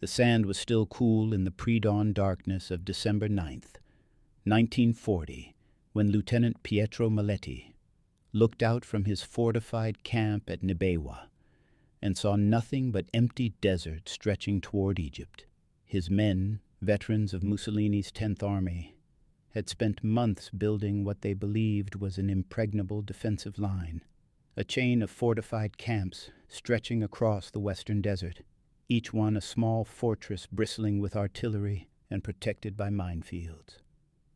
The sand was still cool in the pre-dawn darkness of December 9th, 1940, when Lieutenant Pietro Maletti looked out from his fortified camp at Nibewa and saw nothing but empty desert stretching toward Egypt. His men, veterans of Mussolini's 10th Army, had spent months building what they believed was an impregnable defensive line, a chain of fortified camps stretching across the western desert, each one a small fortress bristling with artillery and protected by minefields.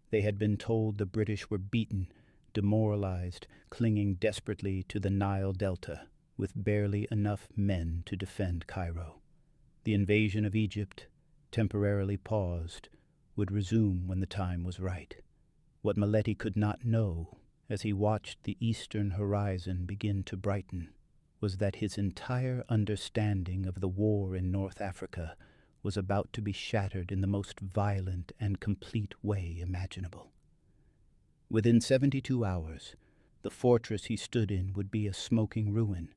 They had been told the British were beaten, demoralized, clinging desperately to the Nile Delta, with barely enough men to defend Cairo. The invasion of Egypt, temporarily paused, would resume when the time was right. What Maletti could not know, as he watched the eastern horizon begin to brighten, was that his entire understanding of the war in North Africa was about to be shattered in the most violent and complete way imaginable. Within 72 hours, the fortress he stood in would be a smoking ruin.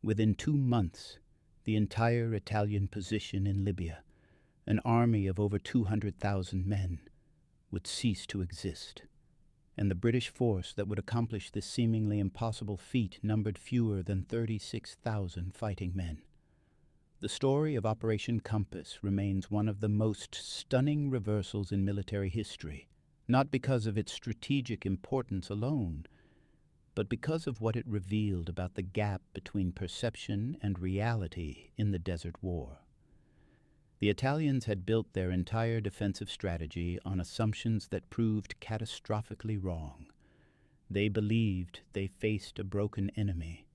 Within 2 months, the entire Italian position in Libya, an army of over 200,000 men, would cease to exist, and the British force that would accomplish this seemingly impossible feat numbered fewer than 36,000 fighting men. The story of Operation Compass remains one of the most stunning reversals in military history, not because of its strategic importance alone, but because of what it revealed about the gap between perception and reality in the Desert War. The Italians had built their entire defensive strategy on assumptions that proved catastrophically wrong. They believed they faced a broken enemy.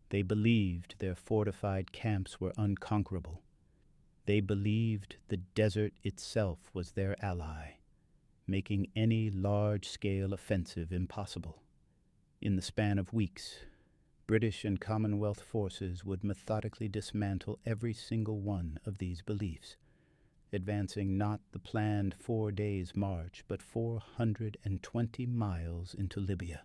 They believed their fortified camps were unconquerable. They believed the desert itself was their ally, making any large-scale offensive impossible. In the span of weeks, British and Commonwealth forces would methodically dismantle every single one of these beliefs, advancing not the planned 4 days' march, but 420 miles into Libya,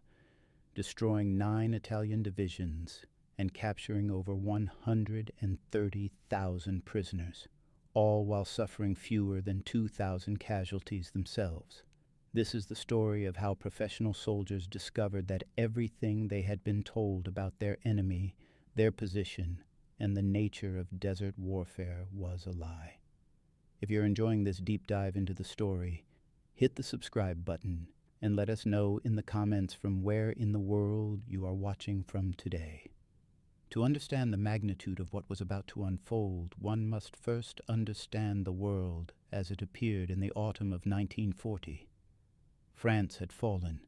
destroying 9 Italian divisions and capturing over 130,000 prisoners, all while suffering fewer than 2,000 casualties themselves. This is the story of how professional soldiers discovered that everything they had been told about their enemy, their position, and the nature of desert warfare was a lie. If you're enjoying this deep dive into the story, hit the subscribe button and let us know in the comments from where in the world you are watching from today. To understand the magnitude of what was about to unfold, one must first understand the world as it appeared in the autumn of 1940. France had fallen.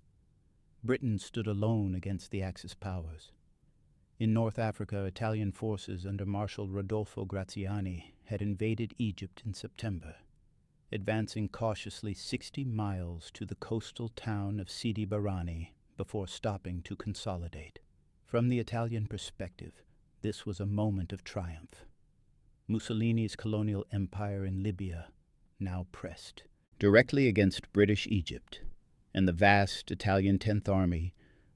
Britain stood alone against the Axis powers. In North Africa, Italian forces under Marshal Rodolfo Graziani had invaded Egypt in September, advancing cautiously 60 miles to the coastal town of Sidi Barrani before stopping to consolidate. From the Italian perspective, this was a moment of triumph. Mussolini's colonial empire in Libya now pressed directly against British Egypt, and the vast Italian 10th Army,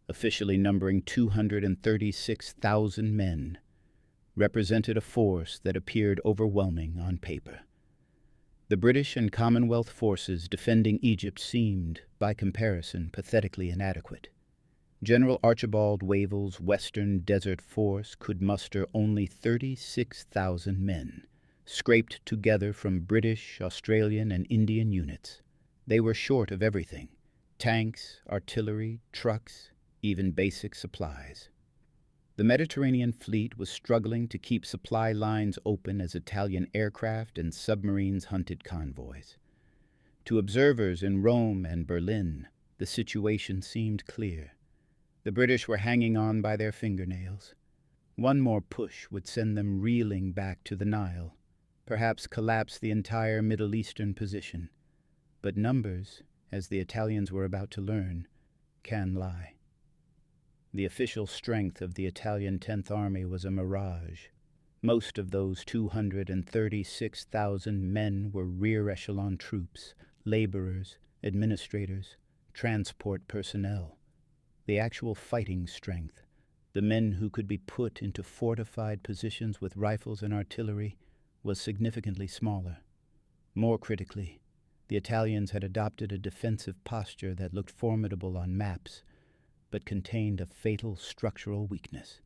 officially numbering 236,000 men, represented a force that appeared overwhelming on paper. The British and Commonwealth forces defending Egypt seemed, by comparison, pathetically inadequate. General Archibald Wavell's Western Desert Force could muster only 36,000 men, scraped together from British, Australian, and Indian units. They were short of everything: tanks, artillery, trucks, even basic supplies. The Mediterranean fleet was struggling to keep supply lines open as Italian aircraft and submarines hunted convoys. To observers in Rome and Berlin, the situation seemed clear. The British were hanging on by their fingernails. One more push would send them reeling back to the Nile, perhaps collapse the entire Middle Eastern position. But numbers, as the Italians were about to learn, can lie. The official strength of the Italian 10th Army was a mirage. Most of those 236,000 men were rear echelon troops, laborers, administrators, transport personnel. The actual fighting strength, the men who could be put into fortified positions with rifles and artillery, was significantly smaller. More critically, the Italians had adopted a defensive posture that looked formidable on maps, but contained a fatal structural weakness.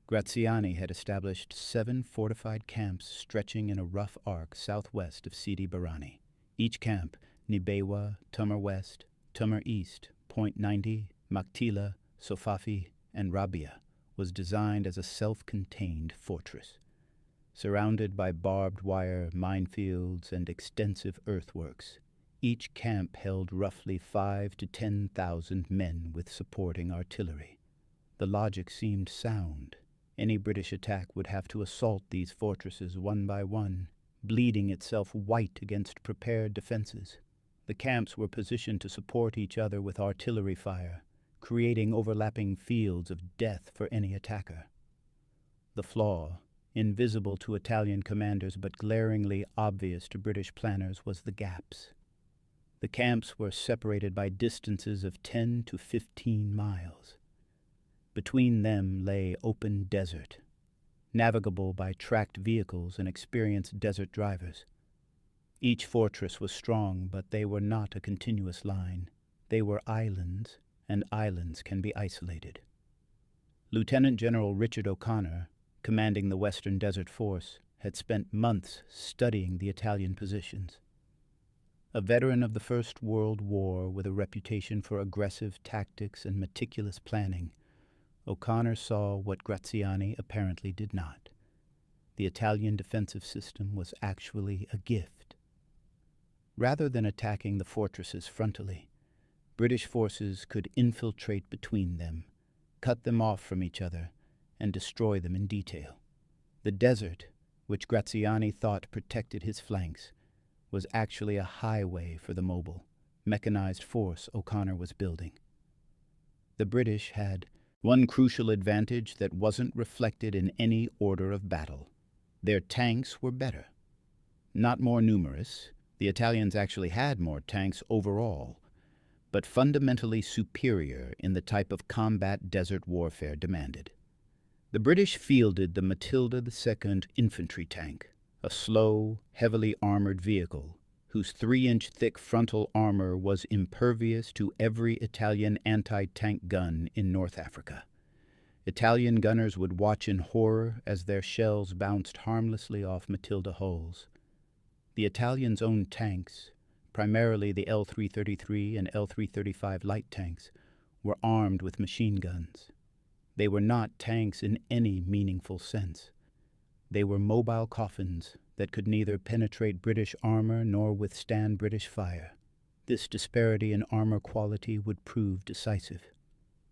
Graziani had established 7 fortified camps stretching in a rough arc southwest of Sidi Barrani. Each camp, Nibewa, Tumar West, Tumar East, Point 90, Maktila, Sofafi, and Rabia, was designed as a self-contained fortress. Surrounded by barbed wire, minefields, and extensive earthworks, each camp held roughly 5,000 to 10,000 men with supporting artillery. The logic seemed sound. Any British attack would have to assault these fortresses one by one, bleeding itself white against prepared defenses. The camps were positioned to support each other with artillery fire, creating overlapping fields of death for any attacker. The flaw, invisible to Italian commanders but glaringly obvious to British planners, was the gaps. The camps were separated by distances of 10 to 15 miles. Between them lay open desert, navigable by tracked vehicles and experienced desert drivers. Each fortress was strong, but they were not a continuous line. They were islands, and islands can be isolated. Lieutenant General Richard O'Connor, commanding the Western Desert Force, had spent months studying the Italian positions. A veteran of the First World War with a reputation for aggressive tactics and meticulous planning, O'Connor saw what Graziani apparently did not. The Italian defensive system was actually a gift. Rather than attacking the fortresses frontally, British forces could infiltrate between them, cut them off from each other, and destroy them in detail. The desert, which Graziani thought protected his flanks, was actually a highway for the mobile, mechanized force O'Connor was building. The British had one crucial advantage that wasn't reflected in any order of battle. Their tanks were better. Not more numerous, the Italians actually had more tanks overall, but fundamentally superior in the type of combat desert warfare demanded. The British fielded the Matilda II infantry tank, a slow, heavily armored vehicle whose 3-inch thick frontal armor was impervious to every Italian anti-tank gun in North Africa. Italian gunners would watch in horror as their shells bounced harmlessly off Matilda hulls. The Italians' own tanks, primarily the L-333 and L-335 light tanks, were armed with machine guns. They were not tanks in any meaningful sense. They were mobile coffins that could neither penetrate British armor nor withstand British fire. This disparity in armor quality would prove decisive.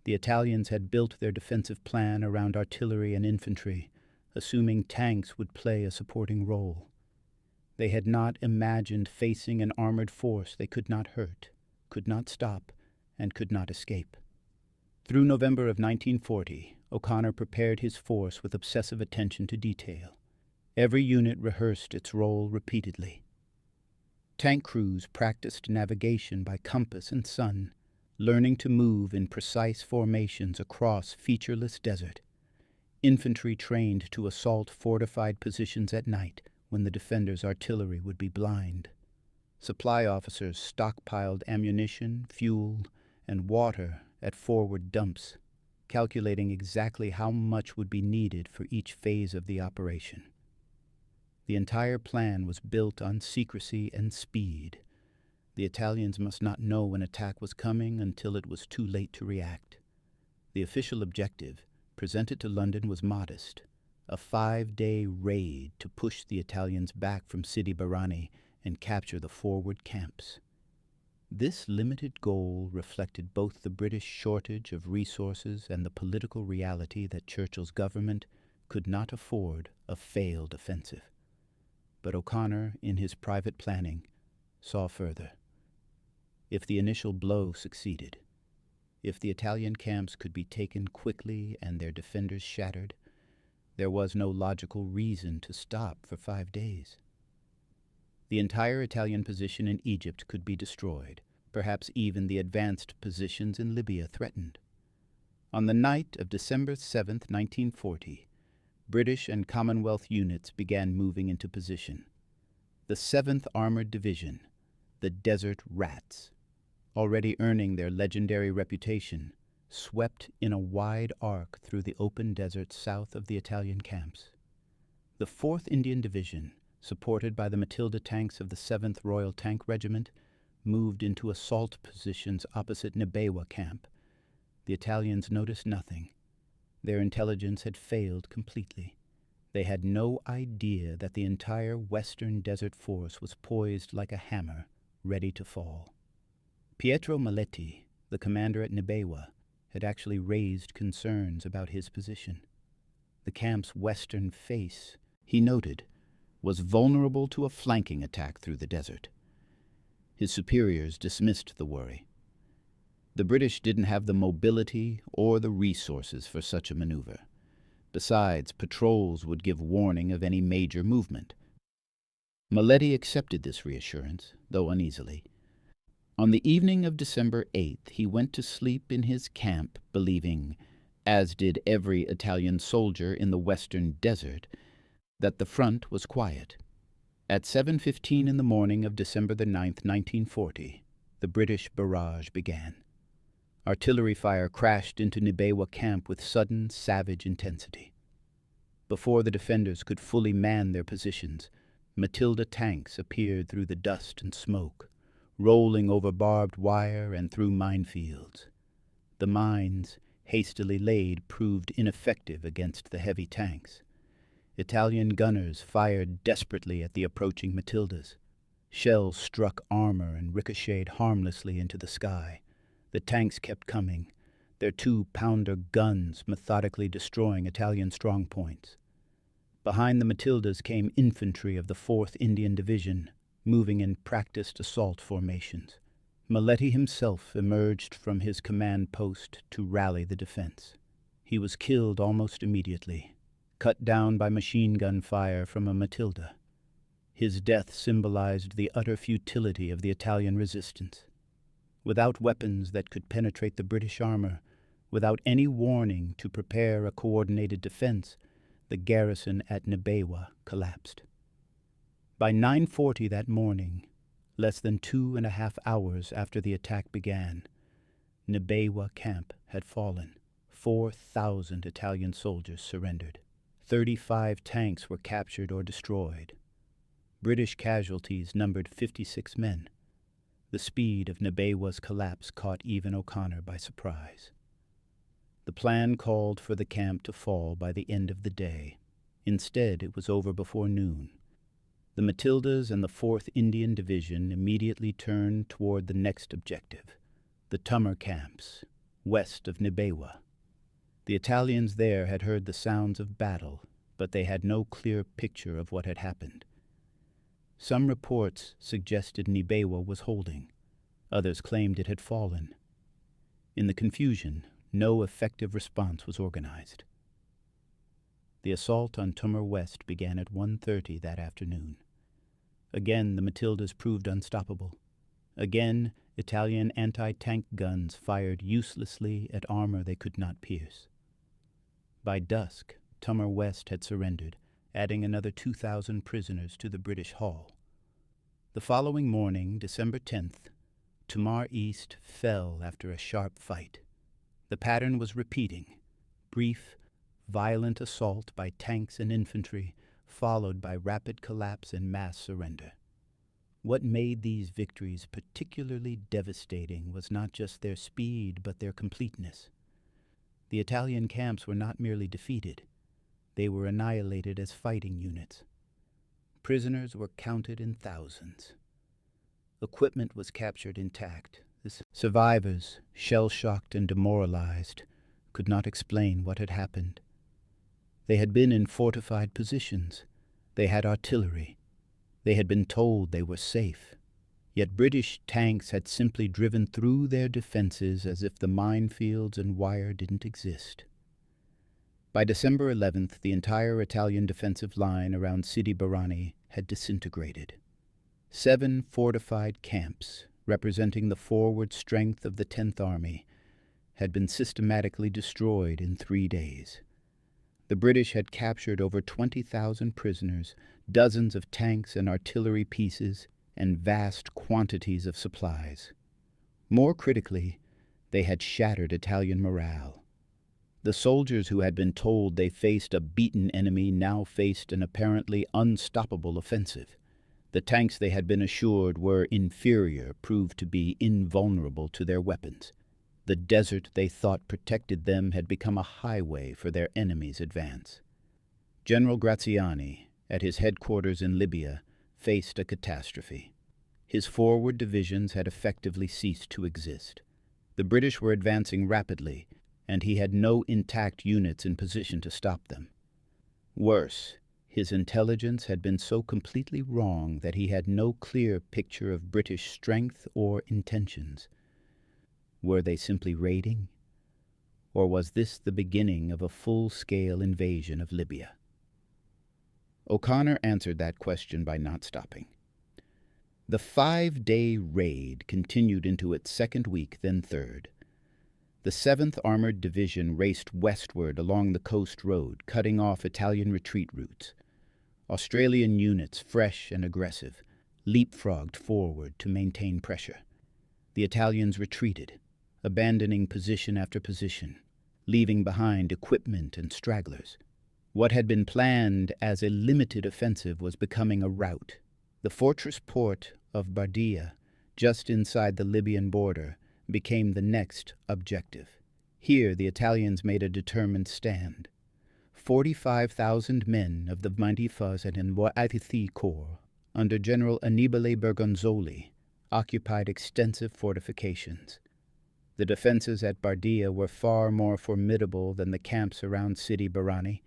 The Italians had built their defensive plan around artillery and infantry, assuming tanks would play a supporting role. They had not imagined facing an armored force they could not hurt, could not stop, and could not escape. Through November of 1940, O'Connor prepared his force with obsessive attention to detail. Every unit rehearsed its role repeatedly. Tank crews practiced navigation by compass and sun, learning to move in precise formations across featureless desert. Infantry trained to assault fortified positions at night when the defenders' artillery would be blind. Supply officers stockpiled ammunition, fuel, and water at forward dumps, calculating exactly how much would be needed for each phase of the operation. The entire plan was built on secrecy and speed. The Italians must not know an attack was coming until it was too late to react. The official objective, presented to London, was modest: a 5-day raid to push the Italians back from Sidi Barrani and capture the forward camps. This limited goal reflected both the British shortage of resources and the political reality that Churchill's government could not afford a failed offensive. But O'Connor, in his private planning, saw further. If the initial blow succeeded, if the Italian camps could be taken quickly and their defenders shattered, there was no logical reason to stop for 5 days. The entire Italian position in Egypt could be destroyed, perhaps even the advanced positions in Libya threatened. On the night of December 7, 1940, British and Commonwealth units began moving into position. The 7th Armored Division, the Desert Rats, already earning their legendary reputation, swept in a wide arc through the open desert south of the Italian camps. The 4th Indian Division, supported by the Matilda tanks of the 7th Royal Tank Regiment, moved into assault positions opposite Nibewa camp. The Italians noticed nothing. Their intelligence had failed completely. They had no idea that the entire western desert force was poised like a hammer, ready to fall. Pietro Maletti, the commander at Nibewa, had actually raised concerns about his position. The camp's western face, he noted, was vulnerable to a flanking attack through the desert. His superiors dismissed the worry. The British didn't have the mobility or the resources for such a maneuver. Besides, patrols would give warning of any major movement. Maletti accepted this reassurance, though uneasily. On the evening of December 8th, he went to sleep in his camp, believing, as did every Italian soldier in the western desert, that the front was quiet. At 7:15 in the morning of December the 9th, 1940, the British barrage began. Artillery fire crashed into Nibewa camp with sudden, savage intensity. Before the defenders could fully man their positions, Matilda tanks appeared through the dust and smoke, rolling over barbed wire and through minefields. The mines, hastily laid, proved ineffective against the heavy tanks. Italian gunners fired desperately at the approaching Matildas. Shells struck armor and ricocheted harmlessly into the sky. The tanks kept coming, their 2-pounder guns methodically destroying Italian strongpoints. Behind the Matildas came infantry of the 4th Indian Division, moving in practiced assault formations. Maletti himself emerged from his command post to rally the defense. He was killed almost immediately, cut down by machine gun fire from a Matilda. His death symbolized the utter futility of the Italian resistance. Without weapons that could penetrate the British armor, without any warning to prepare a coordinated defense, the garrison at Nibewa collapsed. By 9:40 that morning, less than 2.5 hours after the attack began, Nibewa camp had fallen. 4,000 Italian soldiers surrendered. 35 tanks were captured or destroyed. British casualties numbered 56 men. The speed of Nibewa's collapse caught even O'Connor by surprise. The plan called for the camp to fall by the end of the day. Instead, it was over before noon. The Matildas and the 4th Indian Division immediately turned toward the next objective, the Tummer camps, west of Nibewa. The Italians there had heard the sounds of battle, but they had no clear picture of what had happened. Some reports suggested Nibewa was holding. Others claimed it had fallen. In the confusion, no effective response was organized. The assault on Tummer West began at 1:30 that afternoon. Again, the Matildas proved unstoppable. Again, Italian anti-tank guns fired uselessly at armor they could not pierce. By dusk, Tummer West had surrendered, adding another 2,000 prisoners to the British haul. The following morning, December 10th, Tumar East fell after a sharp fight. The pattern was repeating: brief, violent assault by tanks and infantry, followed by rapid collapse and mass surrender. What made these victories particularly devastating was not just their speed, but their completeness. The Italian camps were not merely defeated. They were annihilated as fighting units. Prisoners were counted in thousands. Equipment was captured intact. The survivors, shell-shocked and demoralized, could not explain what had happened. They had been in fortified positions. They had artillery. They had been told they were safe. Yet British tanks had simply driven through their defenses as if the minefields and wire didn't exist. By December 11th, the entire Italian defensive line around Sidi Barrani had disintegrated. 7 fortified camps, representing the forward strength of the 10th Army, had been systematically destroyed in 3 days. The British had captured over 20,000 prisoners, dozens of tanks and artillery pieces, and vast quantities of supplies. More critically, they had shattered Italian morale. The soldiers who had been told they faced a beaten enemy now faced an apparently unstoppable offensive. The tanks they had been assured were inferior proved to be invulnerable to their weapons. The desert they thought protected them had become a highway for their enemy's advance. General Graziani, at his headquarters in Libya, faced a catastrophe. His forward divisions had effectively ceased to exist. The British were advancing rapidly, and he had no intact units in position to stop them. Worse, his intelligence had been so completely wrong that he had no clear picture of British strength or intentions. Were they simply raiding? Or was this the beginning of a full-scale invasion of Libya? O'Connor answered that question by not stopping. The 5-day raid continued into its second week, then third. The 7th Armored Division raced westward along the coast road, cutting off Italian retreat routes. Australian units, fresh and aggressive, leapfrogged forward to maintain pressure. The Italians retreated, abandoning position after position, leaving behind equipment and stragglers. What had been planned as a limited offensive was becoming a rout. The fortress port of Bardia, just inside the Libyan border, became the next objective. Here the Italians made a determined stand. 45,000 men of the Mandifas and Afrika Korps, under General Annibale Bergonzoli, occupied extensive fortifications. The defenses at Bardia were far more formidable than the camps around Sidi Barrani,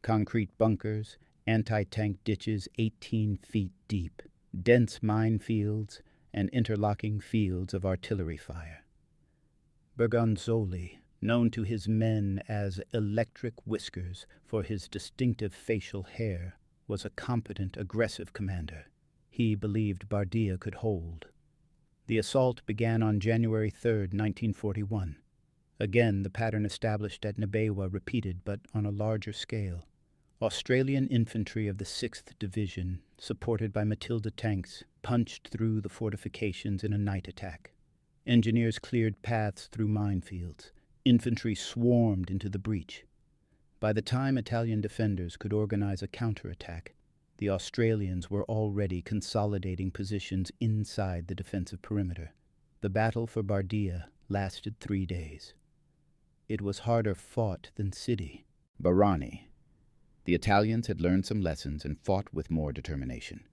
concrete bunkers, anti-tank ditches 18 feet deep, dense minefields, and interlocking fields of artillery fire. Bergonzoli, known to his men as Electric Whiskers for his distinctive facial hair, was a competent, aggressive commander. He believed Bardia could hold. The assault began on January 3, 1941. Again, the pattern established at Nabewa repeated, but on a larger scale. Australian infantry of the 6th Division, supported by Matilda tanks, punched through the fortifications in a night attack. Engineers cleared paths through minefields. Infantry swarmed into the breach. By the time Italian defenders could organize a counterattack, the Australians were already consolidating positions inside the defensive perimeter. The battle for Bardia lasted 3 days. It was harder fought than Sidi Barrani. The Italians had learned some lessons and fought with more determination.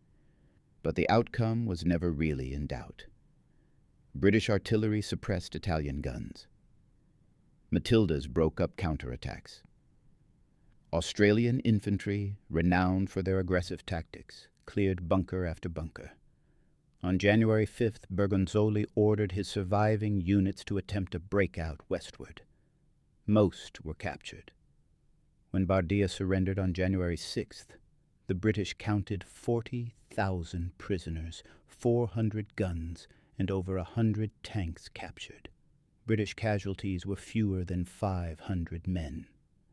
But the outcome was never really in doubt. British artillery suppressed Italian guns. Matildas broke up counterattacks. Australian infantry, renowned for their aggressive tactics, cleared bunker after bunker. On January 5th, Bergonzoli ordered his surviving units to attempt a breakout westward. Most were captured. When Bardia surrendered on January 6th, the British counted 40,000 prisoners, 400 guns, and over 100 tanks captured. British casualties were fewer than 500 men.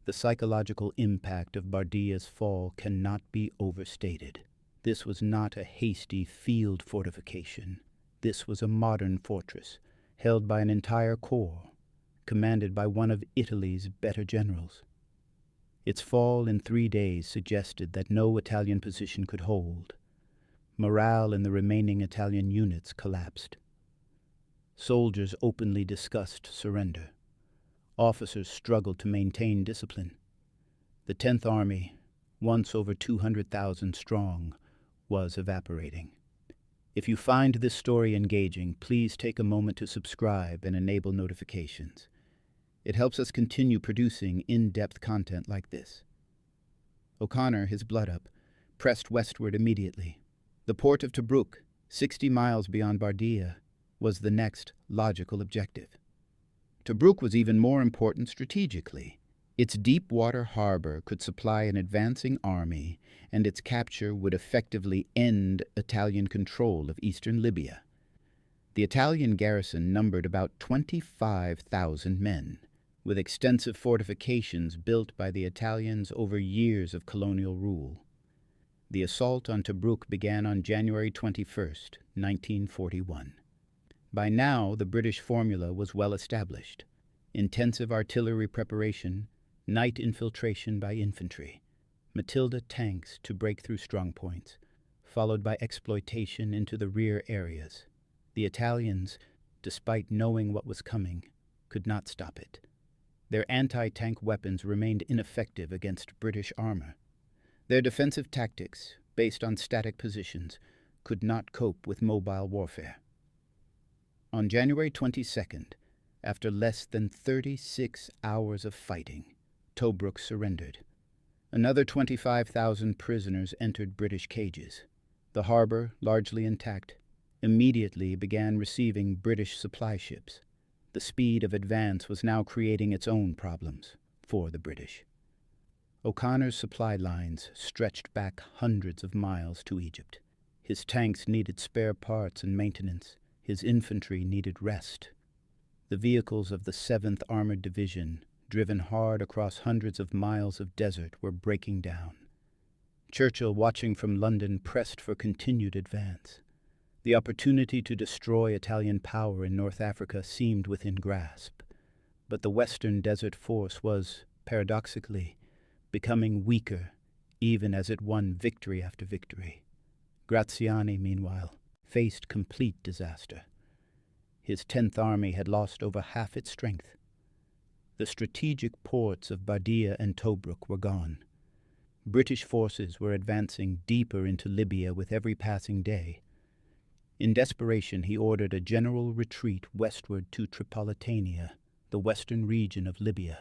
The psychological impact of Bardia's fall cannot be overstated. This was not a hasty field fortification. This was a modern fortress, held by an entire corps, commanded by one of Italy's better generals. Its fall in 3 days suggested that no Italian position could hold. Morale in the remaining Italian units collapsed. Soldiers openly discussed surrender. Officers struggled to maintain discipline. The 10th Army, once over 200,000 strong, was evaporating. If you find this story engaging, please take a moment to subscribe and enable notifications. It helps us continue producing in-depth content like this. O'Connor, his blood up, pressed westward immediately. The port of Tobruk, 60 miles beyond Bardia, was the next logical objective. Tobruk was even more important strategically. Its deep-water harbor could supply an advancing army, and its capture would effectively end Italian control of eastern Libya. The Italian garrison numbered about 25,000 men, with extensive fortifications built by the Italians over years of colonial rule. The assault on Tobruk began on January 21st, 1941. By now, the British formula was well established: intensive artillery preparation, night infiltration by infantry, Matilda tanks to break through strongpoints, followed by exploitation into the rear areas. The Italians, despite knowing what was coming, could not stop it. Their anti-tank weapons remained ineffective against British armor. Their defensive tactics, based on static positions, could not cope with mobile warfare. On January 22nd, after less than 36 hours of fighting, Tobruk surrendered. Another 25,000 prisoners entered British cages. The harbor, largely intact, immediately began receiving British supply ships. The speed of advance was now creating its own problems for the British. O'Connor's supply lines stretched back hundreds of miles to Egypt. His tanks needed spare parts and maintenance. His infantry needed rest. The vehicles of the 7th Armored Division, driven hard across hundreds of miles of desert, were breaking down. Churchill, watching from London, pressed for continued advance. The opportunity to destroy Italian power in North Africa seemed within grasp, but the Western Desert Force was, paradoxically, becoming weaker even as it won victory after victory. Graziani, meanwhile, faced complete disaster. His 10th Army had lost over half its strength. The strategic ports of Bardia and Tobruk were gone. British forces were advancing deeper into Libya with every passing day. In desperation, he ordered a general retreat westward to Tripolitania, the western region of Libya,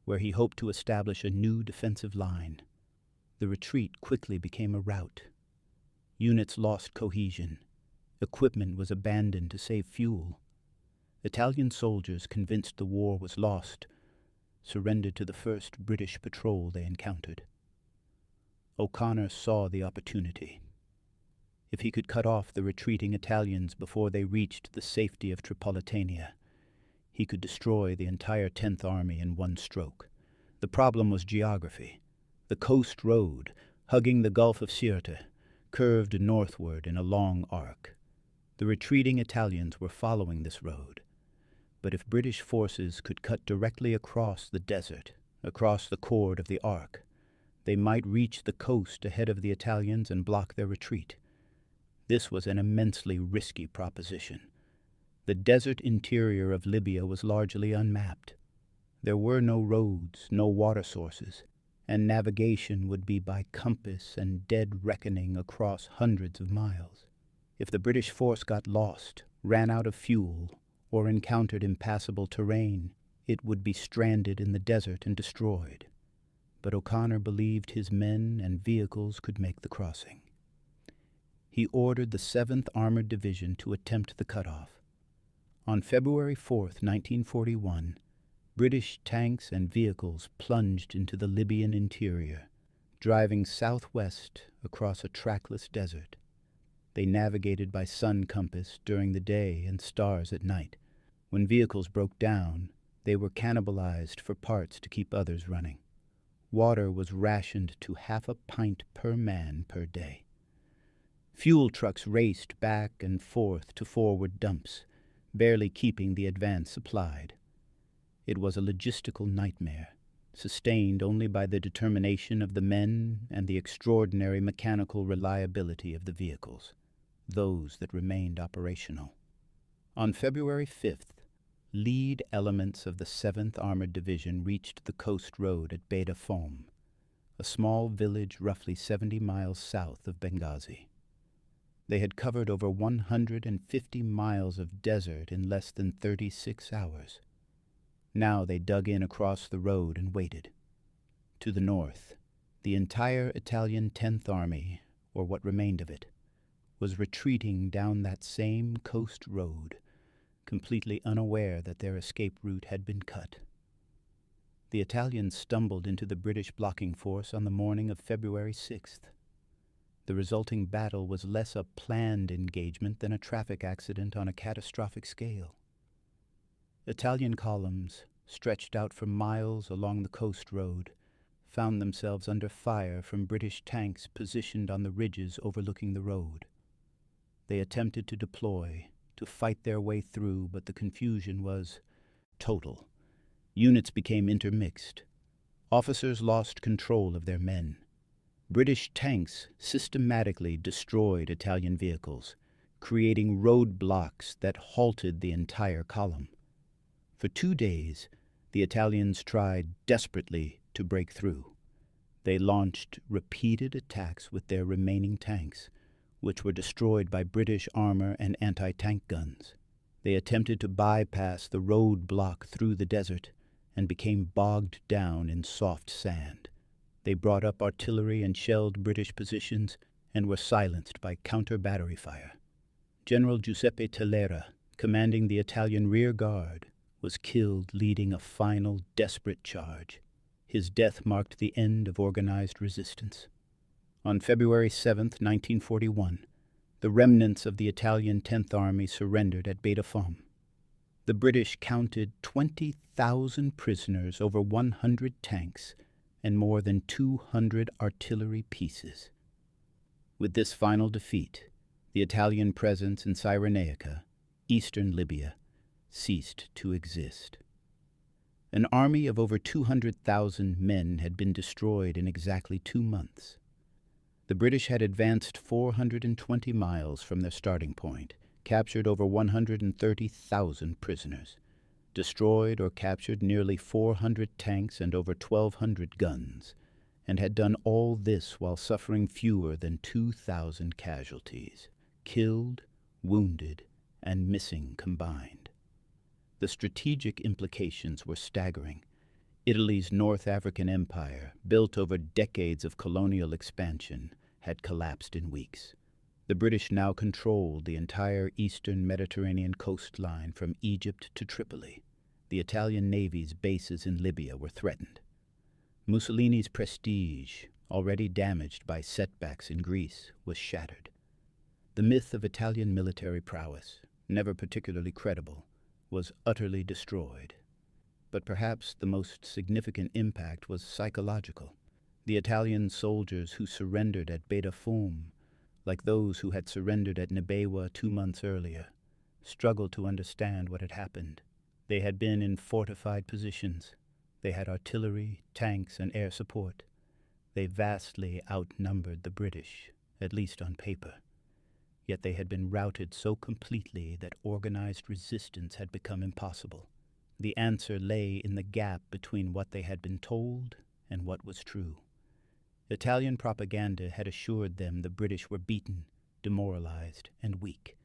where he hoped to establish a new defensive line. The retreat quickly became a rout. Units lost cohesion. Equipment was abandoned to save fuel. Italian soldiers, convinced the war was lost, surrendered to the first British patrol they encountered. O'Connor saw the opportunity. If he could cut off the retreating Italians before they reached the safety of Tripolitania, he could destroy the entire 10th Army in one stroke. The problem was geography. The coast road, hugging the Gulf of Sirte, curved northward in a long arc. The retreating Italians were following this road. But if British forces could cut directly across the desert, across the chord of the arc, they might reach the coast ahead of the Italians and block their retreat. This was an immensely risky proposition. The desert interior of Libya was largely unmapped. There were no roads, no water sources, and navigation would be by compass and dead reckoning across hundreds of miles. If the British force got lost, ran out of fuel, or encountered impassable terrain, it would be stranded in the desert and destroyed. But O'Connor believed his men and vehicles could make the crossing. He ordered the 7th Armored Division to attempt the cutoff. On February 4th, 1941, British tanks and vehicles plunged into the Libyan interior, driving southwest across a trackless desert. They navigated by sun compass during the day and stars at night. When vehicles broke down, they were cannibalized for parts to keep others running. Water was rationed to half a pint per man per day. Fuel trucks raced back and forth to forward dumps, barely keeping the advance supplied. It was a logistical nightmare, sustained only by the determination of the men and the extraordinary mechanical reliability of the vehicles, those that remained operational. On February 5th, lead elements of the 7th Armored Division reached the coast road at Beta Foam, a small village roughly 70 miles south of Benghazi. They had covered over 150 miles of desert in less than 36 hours. Now they dug in across the road and waited. To the north, the entire Italian 10th Army, or what remained of it, was retreating down that same coast road, completely unaware that their escape route had been cut. The Italians stumbled into the British blocking force on the morning of February 6th. The resulting battle was less a planned engagement than a traffic accident on a catastrophic scale. Italian columns, stretched out for miles along the coast road, found themselves under fire from British tanks positioned on the ridges overlooking the road. They attempted to deploy, to fight their way through, but the confusion was total. Units became intermixed. Officers lost control of their men. British tanks systematically destroyed Italian vehicles, creating roadblocks that halted the entire column. For 2 days, the Italians tried desperately to break through. They launched repeated attacks with their remaining tanks, which were destroyed by British armor and anti-tank guns. They attempted to bypass the roadblock through the desert and became bogged down in soft sand. They brought up artillery and shelled British positions and were silenced by counter-battery fire. General Giuseppe Tellera, commanding the Italian rear guard, was killed leading a final desperate charge. His death marked the end of organized resistance. On February 7, 1941, the remnants of the Italian 10th Army surrendered at Beta Fomme. The British counted 20,000 prisoners, over 100 tanks, and more than 200 artillery pieces. With this final defeat, the Italian presence in Cyrenaica, eastern Libya, ceased to exist. An army of over 200,000 men had been destroyed in exactly 2 months. The British had advanced 420 miles from their starting point, captured over 130,000 prisoners, destroyed or captured nearly 400 tanks and over 1,200 guns, and had done all this while suffering fewer than 2,000 casualties, killed, wounded, and missing combined. The strategic implications were staggering. Italy's North African empire, built over decades of colonial expansion, had collapsed in weeks. The British now controlled the entire eastern Mediterranean coastline from Egypt to Tripoli. The Italian Navy's bases in Libya were threatened. Mussolini's prestige, already damaged by setbacks in Greece, was shattered. The myth of Italian military prowess, never particularly credible, was utterly destroyed. But perhaps the most significant impact was psychological. The Italian soldiers who surrendered at Beta Fomme, like those who had surrendered at Nibewa 2 months earlier, struggled to understand what had happened. They had been in fortified positions. They had artillery, tanks, and air support. They vastly outnumbered the British, at least on paper. Yet they had been routed so completely that organized resistance had become impossible. The answer lay in the gap between what they had been told and what was true. Italian propaganda had assured them the British were beaten, demoralized, and weak.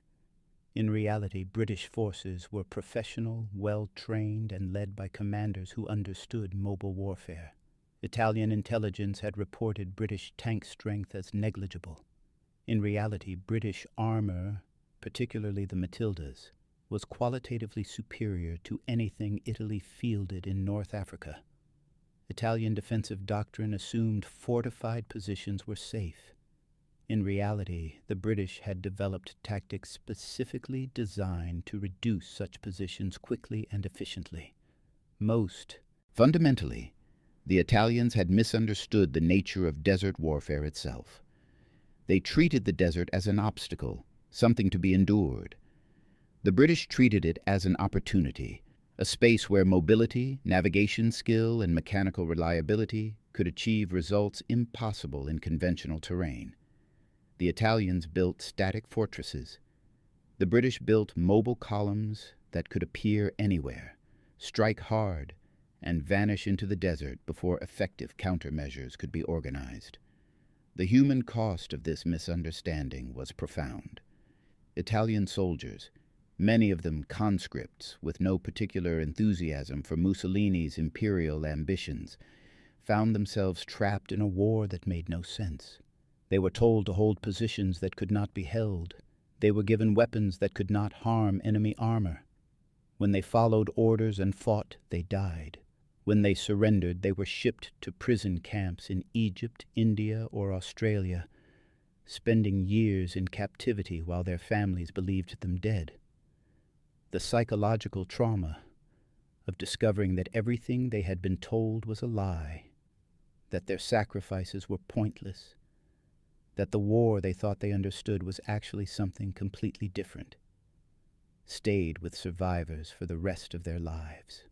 In reality, British forces were professional, well-trained, and led by commanders who understood mobile warfare. Italian intelligence had reported British tank strength as negligible. In reality, British armor, particularly the Matildas, was qualitatively superior to anything Italy fielded in North Africa. Italian defensive doctrine assumed fortified positions were safe. In reality, the British had developed tactics specifically designed to reduce such positions quickly and efficiently. Fundamentally, the Italians had misunderstood the nature of desert warfare itself. They treated the desert as an obstacle, something to be endured. The British treated it as an opportunity, a space where mobility, navigation skill, and mechanical reliability could achieve results impossible in conventional terrain. The Italians built static fortresses. The British built mobile columns that could appear anywhere, strike hard, and vanish into the desert before effective countermeasures could be organized. The human cost of this misunderstanding was profound. Italian soldiers, many of them conscripts with no particular enthusiasm for Mussolini's imperial ambitions, found themselves trapped in a war that made no sense. They were told to hold positions that could not be held. They were given weapons that could not harm enemy armor. When they followed orders and fought, they died. When they surrendered, they were shipped to prison camps in Egypt, India, or Australia, spending years in captivity while their families believed them dead. The psychological trauma, of discovering that everything they had been told was a lie, that their sacrifices were pointless, that the war they thought they understood was actually something completely different, stayed with survivors for the rest of their lives.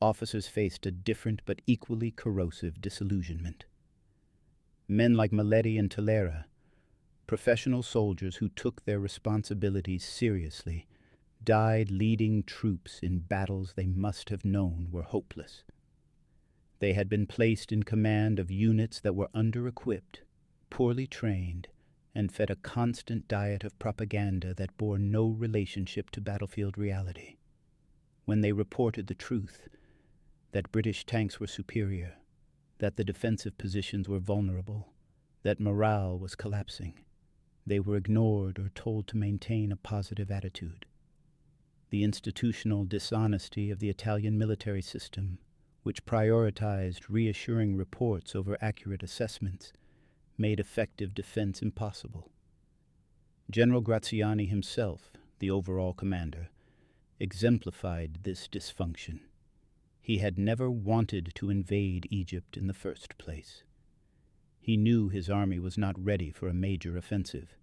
Officers faced a different but equally corrosive disillusionment. Men like Maletti and Tolera, professional soldiers who took their responsibilities seriously, died leading troops in battles they must have known were hopeless. They had been placed in command of units that were under-equipped, poorly trained, and fed a constant diet of propaganda that bore no relationship to battlefield reality. When they reported the truth, that British tanks were superior, that the defensive positions were vulnerable, that morale was collapsing, they were ignored or told to maintain a positive attitude. The institutional dishonesty of the Italian military system, which prioritized reassuring reports over accurate assessments, made effective defense impossible. General Graziani himself, the overall commander, exemplified this dysfunction. He had never wanted to invade Egypt in the first place. He knew his army was not ready for a major offensive.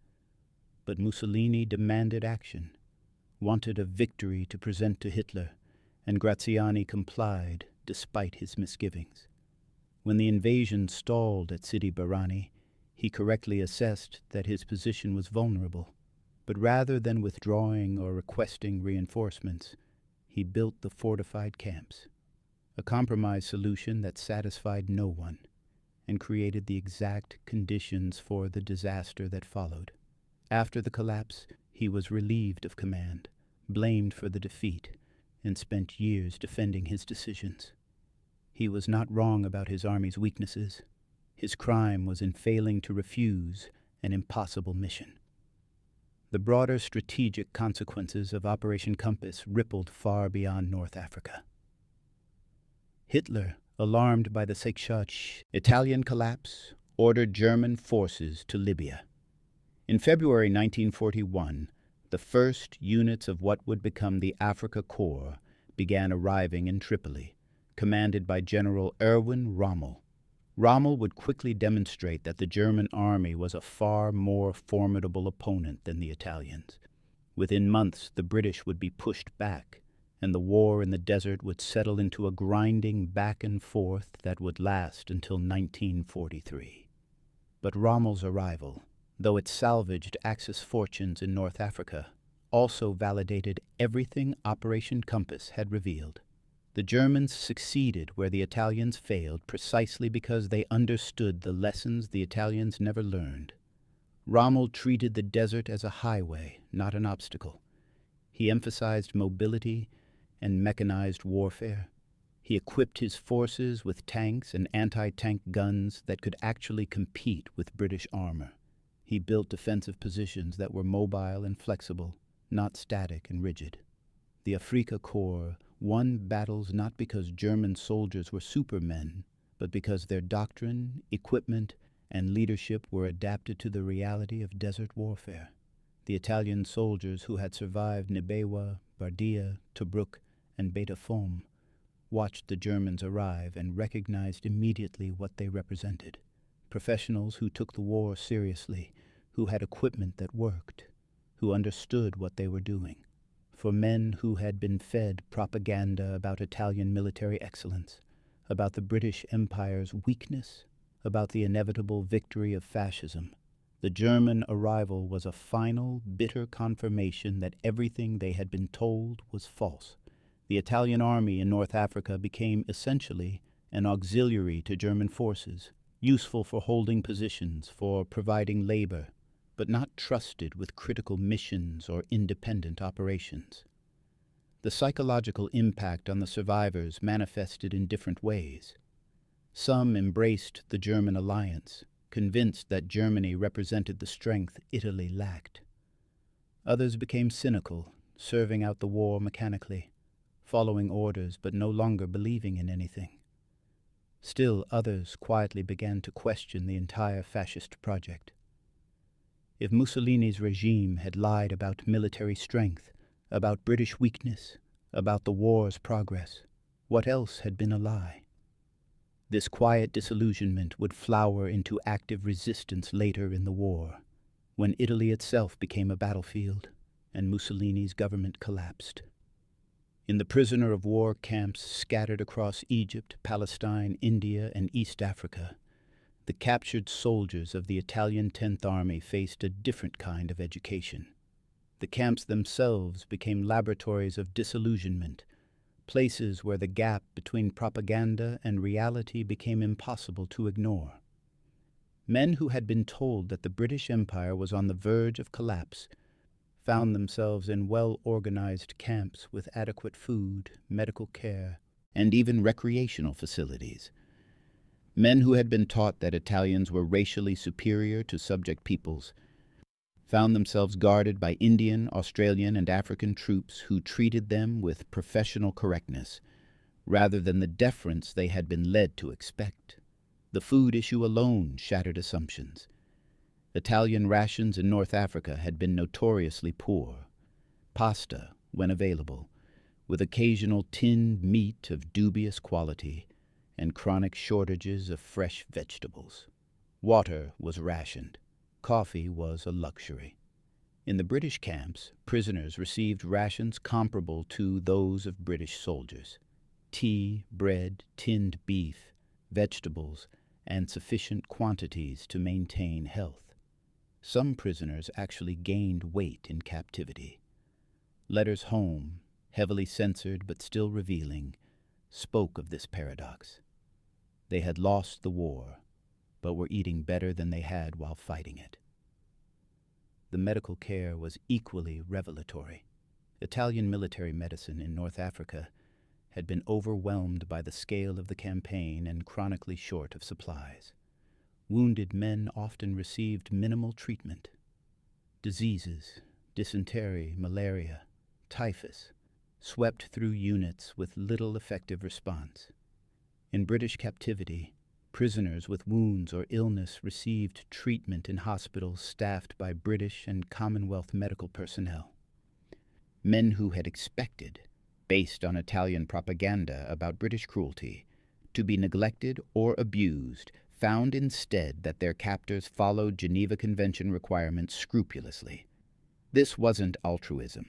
But Mussolini demanded action, wanted a victory to present to Hitler, and Graziani complied despite his misgivings. When the invasion stalled at Sidi Barrani, he correctly assessed that his position was vulnerable, but rather than withdrawing or requesting reinforcements, he built the fortified camps, a compromise solution that satisfied no one and created the exact conditions for the disaster that followed. After the collapse, he was relieved of command, blamed for the defeat, and spent years defending his decisions. He was not wrong about his army's weaknesses. His crime was in failing to refuse an impossible mission. The broader strategic consequences of Operation Compass rippled far beyond North Africa. Hitler, alarmed by the Seychat Italian collapse, ordered German forces to Libya. In February 1941, the first units of what would become the Afrika Korps began arriving in Tripoli, commanded by General Erwin Rommel. Rommel would quickly demonstrate that the German army was a far more formidable opponent than the Italians. Within months, the British would be pushed back, and the war in the desert would settle into a grinding back and forth that would last until 1943. But Rommel's arrival, though it salvaged Axis fortunes in North Africa, also validated everything Operation Compass had revealed. The Germans succeeded where the Italians failed precisely because they understood the lessons the Italians never learned. Rommel treated the desert as a highway, not an obstacle. He emphasized mobility and mechanized warfare. He equipped his forces with tanks and anti-tank guns that could actually compete with British armor. He built defensive positions that were mobile and flexible, not static and rigid. The Afrika Korps won battles not because German soldiers were supermen, but because their doctrine, equipment, and leadership were adapted to the reality of desert warfare. The Italian soldiers who had survived Nibewa, Bardia, Tobruk, and Beta Foam watched the Germans arrive and recognized immediately what they represented. Professionals who took the war seriously, who had equipment that worked, who understood what they were doing. For men who had been fed propaganda about Italian military excellence, about the British Empire's weakness, about the inevitable victory of fascism, the German arrival was a final, bitter confirmation that everything they had been told was false. The Italian army in North Africa became essentially an auxiliary to German forces, useful for holding positions, for providing labor, but not trusted with critical missions or independent operations. The psychological impact on the survivors manifested in different ways. Some embraced the German alliance, convinced that Germany represented the strength Italy lacked. Others became cynical, serving out the war mechanically, following orders but no longer believing in anything. Still others quietly began to question the entire fascist project. If Mussolini's regime had lied about military strength, about British weakness, about the war's progress. What else had been a lie? This quiet disillusionment would flower into active resistance later in the war, when Italy itself became a battlefield and Mussolini's government collapsed. In the prisoner of war camps scattered across Egypt, Palestine, India, and East Africa, the captured soldiers of the Italian 10th Army faced a different kind of education. The camps themselves became laboratories of disillusionment, places where the gap between propaganda and reality became impossible to ignore. Men who had been told that the British Empire was on the verge of collapse found themselves in well-organized camps with adequate food, medical care, and even recreational facilities. Men who had been taught that Italians were racially superior to subject peoples found themselves guarded by Indian, Australian, and African troops who treated them with professional correctness, rather than the deference they had been led to expect. The food issue alone shattered assumptions. Italian rations in North Africa had been notoriously poor. Pasta, when available, with occasional tinned meat of dubious quality, and chronic shortages of fresh vegetables. Water was rationed. Coffee was a luxury. In the British camps, prisoners received rations comparable to those of British soldiers: tea, bread, tinned beef, vegetables, and sufficient quantities to maintain health. Some prisoners actually gained weight in captivity. Letters home, heavily censored but still revealing, spoke of this paradox. They had lost the war, but were eating better than they had while fighting it. The medical care was equally revelatory. Italian military medicine in North Africa had been overwhelmed by the scale of the campaign and chronically short of supplies. Wounded men often received minimal treatment. Diseases, dysentery, malaria, typhus, swept through units with little effective response. In British captivity, prisoners with wounds or illness received treatment in hospitals staffed by British and Commonwealth medical personnel. Men who had expected, based on Italian propaganda about British cruelty, to be neglected or abused found instead that their captors followed Geneva Convention requirements scrupulously. This wasn't altruism.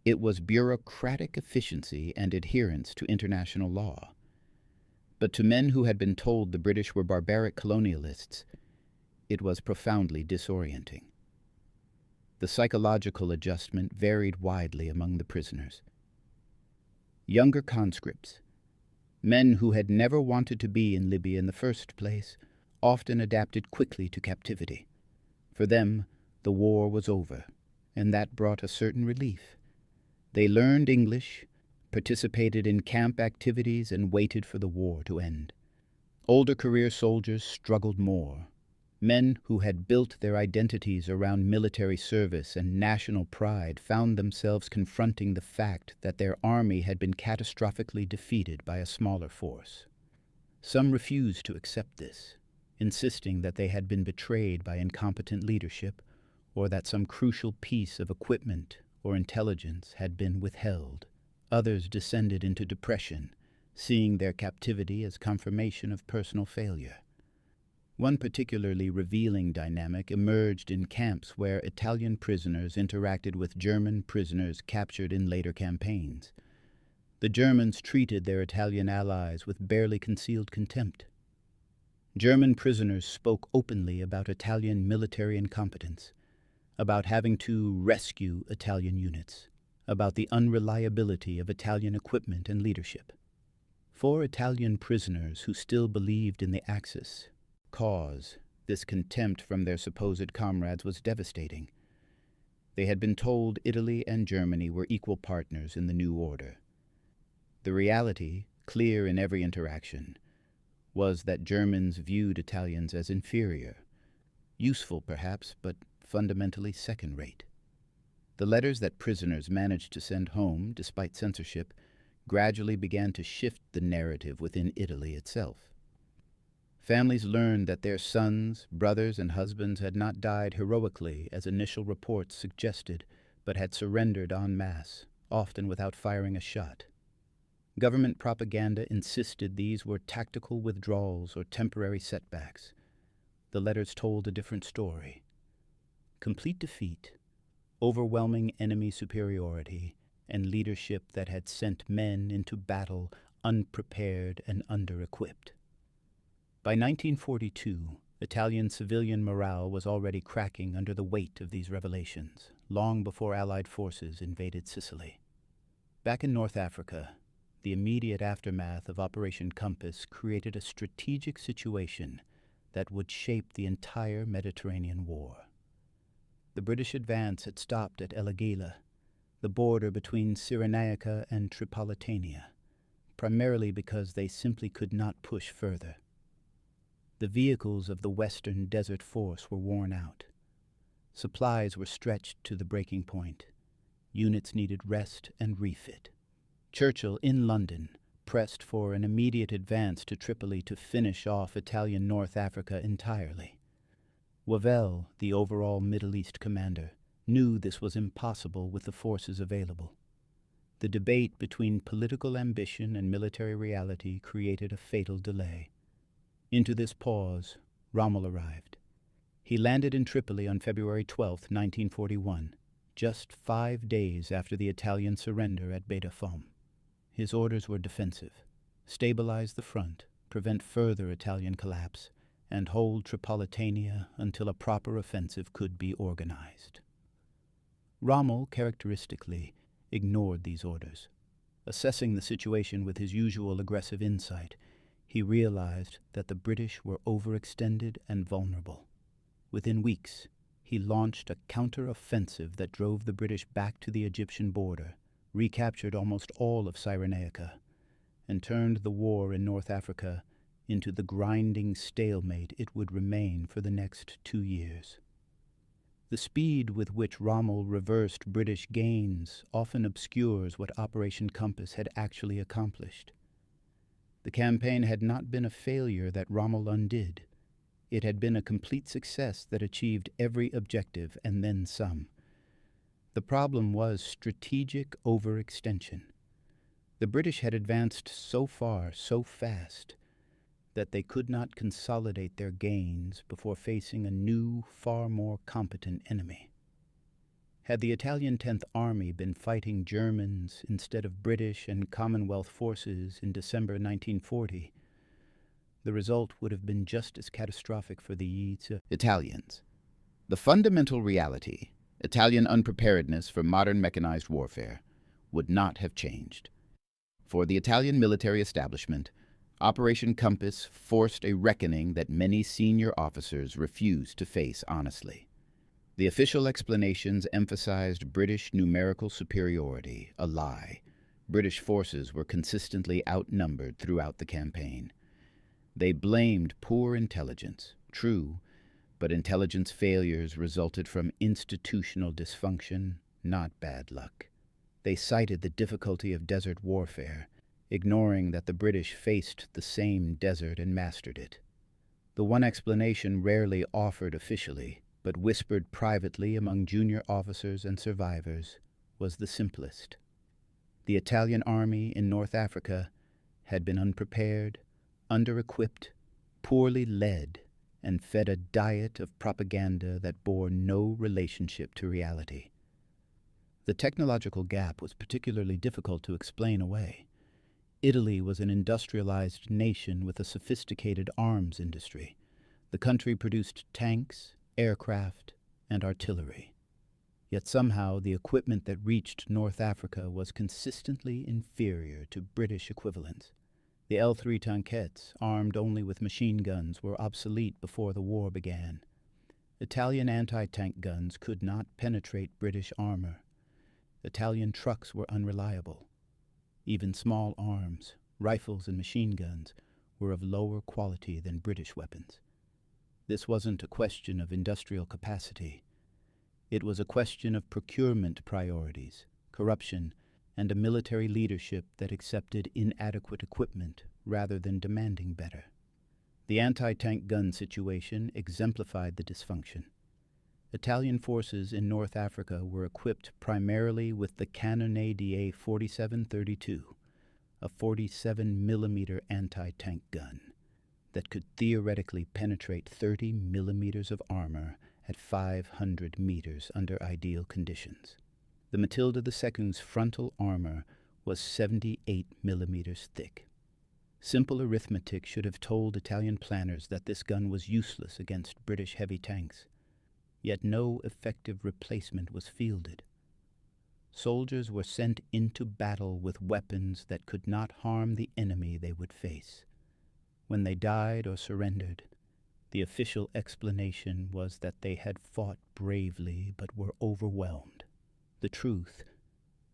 It was bureaucratic efficiency and adherence to international law. But to men who had been told the British were barbaric colonialists, it was profoundly disorienting. The psychological adjustment varied widely among the prisoners. Younger conscripts, men who had never wanted to be in Libya in the first place, often adapted quickly to captivity. For them, the war was over, and that brought a certain relief. They learned English, participated in camp activities, and waited for the war to end. Older career soldiers struggled more. Men who had built their identities around military service and national pride found themselves confronting the fact that their army had been catastrophically defeated by a smaller force. Some refused to accept this, insisting that they had been betrayed by incompetent leadership or that some crucial piece of equipment or intelligence had been withheld. Others descended into depression, seeing their captivity as confirmation of personal failure. One particularly revealing dynamic emerged in camps where Italian prisoners interacted with German prisoners captured in later campaigns. The Germans treated their Italian allies with barely concealed contempt. German prisoners spoke openly about Italian military incompetence, about having to rescue Italian units, about the unreliability of Italian equipment and leadership. For Italian prisoners who still believed in the Axis cause, this contempt from their supposed comrades was devastating. They had been told Italy and Germany were equal partners in the new order. The reality, clear in every interaction, was that Germans viewed Italians as inferior, useful perhaps, but fundamentally second-rate. The letters that prisoners managed to send home, despite censorship, gradually began to shift the narrative within Italy itself. Families learned that their sons, brothers, and husbands had not died heroically as initial reports suggested, but had surrendered en masse, often without firing a shot. Government propaganda insisted these were tactical withdrawals or temporary setbacks. The letters told a different story. Complete defeat, overwhelming enemy superiority, and leadership that had sent men into battle unprepared and under-equipped. By 1942, Italian civilian morale was already cracking under the weight of these revelations, long before Allied forces invaded Sicily. Back in North Africa, the immediate aftermath of Operation Compass created a strategic situation that would shape the entire Mediterranean War. The British advance had stopped at El Agheila, the border between Cyrenaica and Tripolitania, primarily because they simply could not push further. The vehicles of the Western Desert Force were worn out. Supplies were stretched to the breaking point. Units needed rest and refit. Churchill, in London, pressed for an immediate advance to Tripoli to finish off Italian North Africa entirely. Wavell, the overall Middle East commander, knew this was impossible with the forces available. The debate between political ambition and military reality created a fatal delay. Into this pause, Rommel arrived. He landed in Tripoli on February 12, 1941, just 5 days after the Italian surrender at Beta Foam. His orders were defensive: stabilize the front, prevent further Italian collapse, and hold Tripolitania until a proper offensive could be organized. Rommel, characteristically, ignored these orders. Assessing the situation with his usual aggressive insight, he realized that the British were overextended and vulnerable. Within weeks, he launched a counter-offensive that drove the British back to the Egyptian border, recaptured almost all of Cyrenaica, and turned the war in North Africa into the grinding stalemate it would remain for the next 2 years. The speed with which Rommel reversed British gains often obscures what Operation Compass had actually accomplished. The campaign had not been a failure that Rommel undid. It had been a complete success that achieved every objective and then some. The problem was strategic overextension. The British had advanced so far, so fast, that they could not consolidate their gains before facing a new, far more competent enemy. Had the Italian 10th Army been fighting Germans instead of British and Commonwealth forces in December 1940, the result would have been just as catastrophic for the Italians. The fundamental reality, Italian unpreparedness for modern mechanized warfare, would not have changed. For the Italian military establishment, Operation Compass forced a reckoning that many senior officers refused to face honestly. The official explanations emphasized British numerical superiority, a lie. British forces were consistently outnumbered throughout the campaign. They blamed poor intelligence, true, but intelligence failures resulted from institutional dysfunction, not bad luck. They cited the difficulty of desert warfare, ignoring that the British faced the same desert and mastered it. The one explanation rarely offered officially, but whispered privately among junior officers and survivors, was the simplest. The Italian army in North Africa had been unprepared, under-equipped, poorly led, and fed a diet of propaganda that bore no relationship to reality. The technological gap was particularly difficult to explain away. Italy was an industrialized nation with a sophisticated arms industry. The country produced tanks, aircraft, and artillery. Yet somehow the equipment that reached North Africa was consistently inferior to British equivalents. The L-3 tankettes, armed only with machine guns, were obsolete before the war began. Italian anti-tank guns could not penetrate British armor. Italian trucks were unreliable. Even small arms, rifles and machine guns, were of lower quality than British weapons. This wasn't a question of industrial capacity. It was a question of procurement priorities, corruption, and a military leadership that accepted inadequate equipment rather than demanding better. The anti-tank gun situation exemplified the dysfunction. Italian forces in North Africa were equipped primarily with the Cannonade 4732, a 47-millimeter anti-tank gun that could theoretically penetrate 30 millimeters of armor at 500 meters under ideal conditions. The Matilda II's frontal armor was 78 millimeters thick. Simple arithmetic should have told Italian planners that this gun was useless against British heavy tanks, yet no effective replacement was fielded. Soldiers were sent into battle with weapons that could not harm the enemy they would face. When they died or surrendered, the official explanation was that they had fought bravely but were overwhelmed. The truth,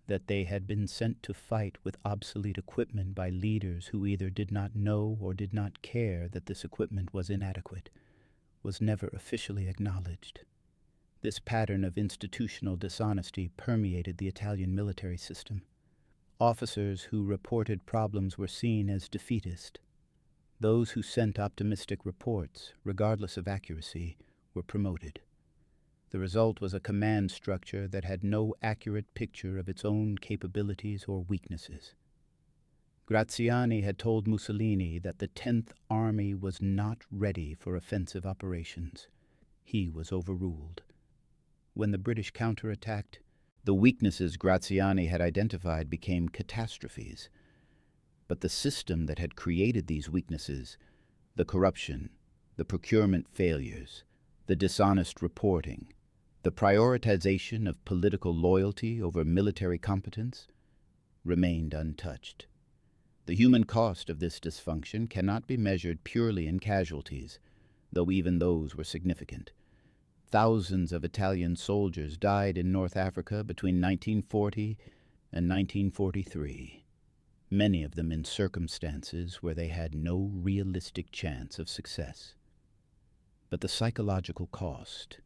that they had been sent to fight with obsolete equipment by leaders who either did not know or did not care that this equipment was inadequate, was never officially acknowledged. This pattern of institutional dishonesty permeated the Italian military system. Officers who reported problems were seen as defeatist. Those who sent optimistic reports, regardless of accuracy, were promoted. The result was a command structure that had no accurate picture of its own capabilities or weaknesses. Graziani had told Mussolini that the 10th Army was not ready for offensive operations. He was overruled. When the British counterattacked, the weaknesses Graziani had identified became catastrophes. But the system that had created these weaknesses, the corruption, the procurement failures, the dishonest reporting, the prioritization of political loyalty over military competence, remained untouched. The human cost of this dysfunction cannot be measured purely in casualties, though even those were significant. Thousands of Italian soldiers died in North Africa between 1940 and 1943, many of them in circumstances where they had no realistic chance of success. But the psychological cost,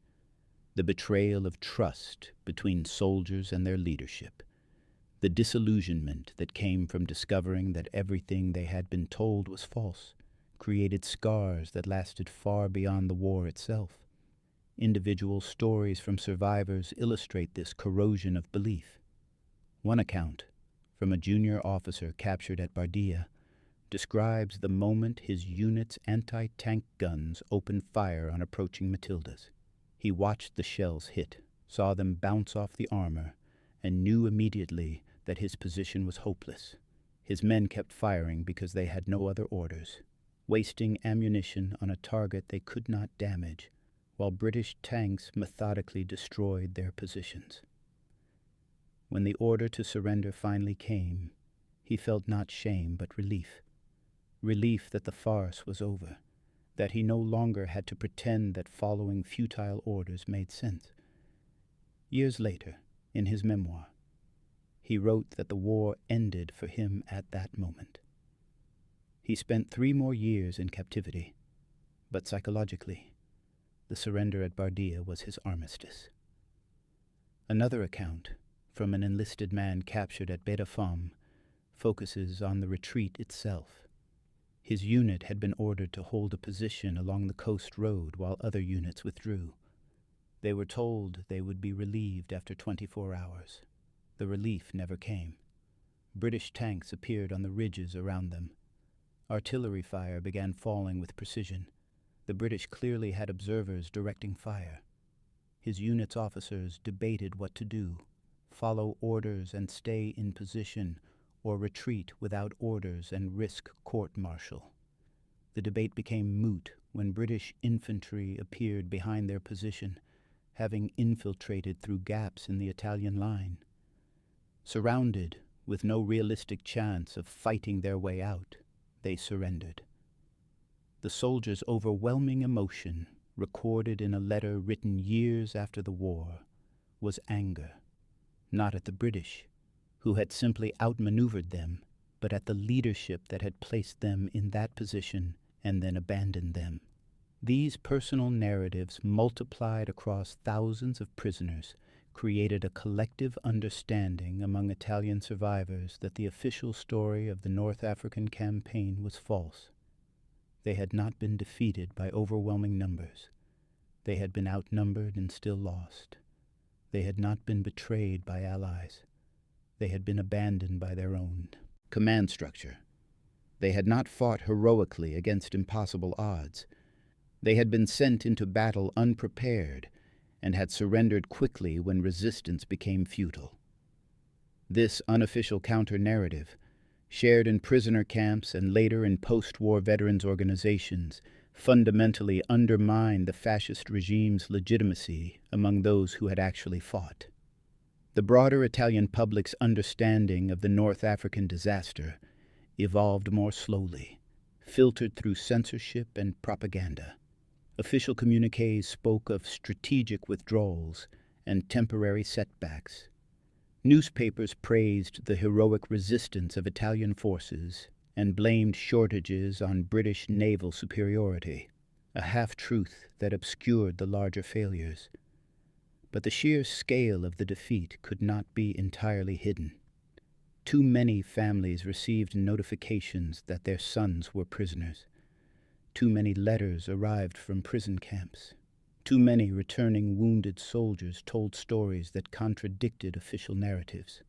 the betrayal of trust between soldiers and their leadership, the disillusionment that came from discovering that everything they had been told was false, created scars that lasted far beyond the war itself. Individual stories from survivors illustrate this corrosion of belief. One account, from a junior officer captured at Bardia, describes the moment his unit's anti-tank guns opened fire on approaching Matildas. He watched the shells hit, saw them bounce off the armor, and knew immediately that his position was hopeless. His men kept firing because they had no other orders, wasting ammunition on a target they could not damage, while British tanks methodically destroyed their positions. When the order to surrender finally came, he felt not shame but relief. Relief that the farce was over, that he no longer had to pretend that following futile orders made sense. Years later, in his memoir, he wrote that the war ended for him at that moment. He spent 3 more years in captivity, but psychologically, the surrender at Bardia was his armistice. Another account, from an enlisted man captured at Beta-Fam, focuses on the retreat itself. His unit had been ordered to hold a position along the coast road while other units withdrew. They were told they would be relieved after 24 hours. The relief never came. British tanks appeared on the ridges around them. Artillery fire began falling with precision. The British clearly had observers directing fire. His unit's officers debated what to do: follow orders and stay in position, or retreat without orders and risk court-martial. The debate became moot when British infantry appeared behind their position, having infiltrated through gaps in the Italian line. Surrounded, with no realistic chance of fighting their way out, they surrendered. The soldiers' overwhelming emotion, recorded in a letter written years after the war, was anger, not at the British, who had simply outmaneuvered them, but at the leadership that had placed them in that position and then abandoned them. These personal narratives, multiplied across thousands of prisoners, created a collective understanding among Italian survivors that the official story of the North African campaign was false. They had not been defeated by overwhelming numbers. They had been outnumbered and still lost. They had not been betrayed by allies. They had been abandoned by their own. Command structure. They had not fought heroically against impossible odds. They had been sent into battle unprepared and had surrendered quickly when resistance became futile. This unofficial counter-narrative, shared in prisoner camps and later in post-war veterans organizations, fundamentally undermined the fascist regime's legitimacy among those who had actually fought. The broader Italian public's understanding of the North African disaster evolved more slowly, filtered through censorship and propaganda. Official communiques spoke of strategic withdrawals and temporary setbacks. Newspapers praised the heroic resistance of Italian forces and blamed shortages on British naval superiority, a half-truth that obscured the larger failures. But the sheer scale of the defeat could not be entirely hidden. Too many families received notifications that their sons were prisoners. Too many letters arrived from prison camps. Too many returning wounded soldiers told stories that contradicted official narratives.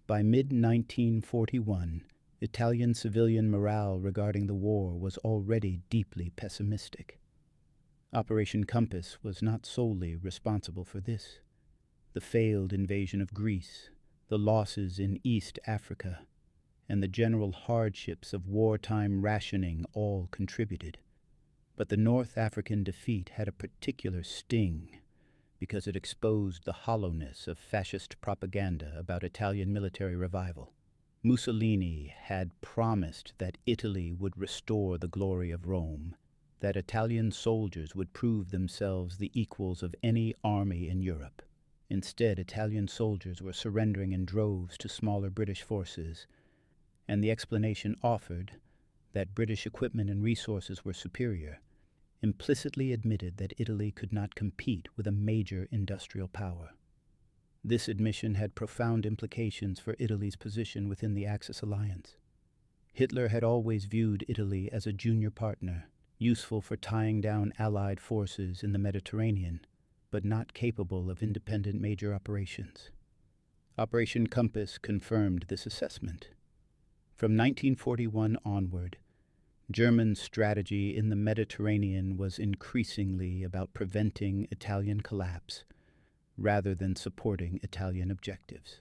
By mid-1941, Italian civilian morale regarding the war was already deeply pessimistic. Operation Compass was not solely responsible for this. The failed invasion of Greece, the losses in East Africa, and the general hardships of wartime rationing all contributed. But the North African defeat had a particular sting because it exposed the hollowness of fascist propaganda about Italian military revival. Mussolini had promised that Italy would restore the glory of Rome, that Italian soldiers would prove themselves the equals of any army in Europe. Instead, Italian soldiers were surrendering in droves to smaller British forces, and the explanation offered, that British equipment and resources were superior, implicitly admitted that Italy could not compete with a major industrial power. This admission had profound implications for Italy's position within the Axis alliance. Hitler had always viewed Italy as a junior partner, useful for tying down Allied forces in the Mediterranean, but not capable of independent major operations. Operation Compass confirmed this assessment. From 1941 onward, German strategy in the Mediterranean was increasingly about preventing Italian collapse rather than supporting Italian objectives.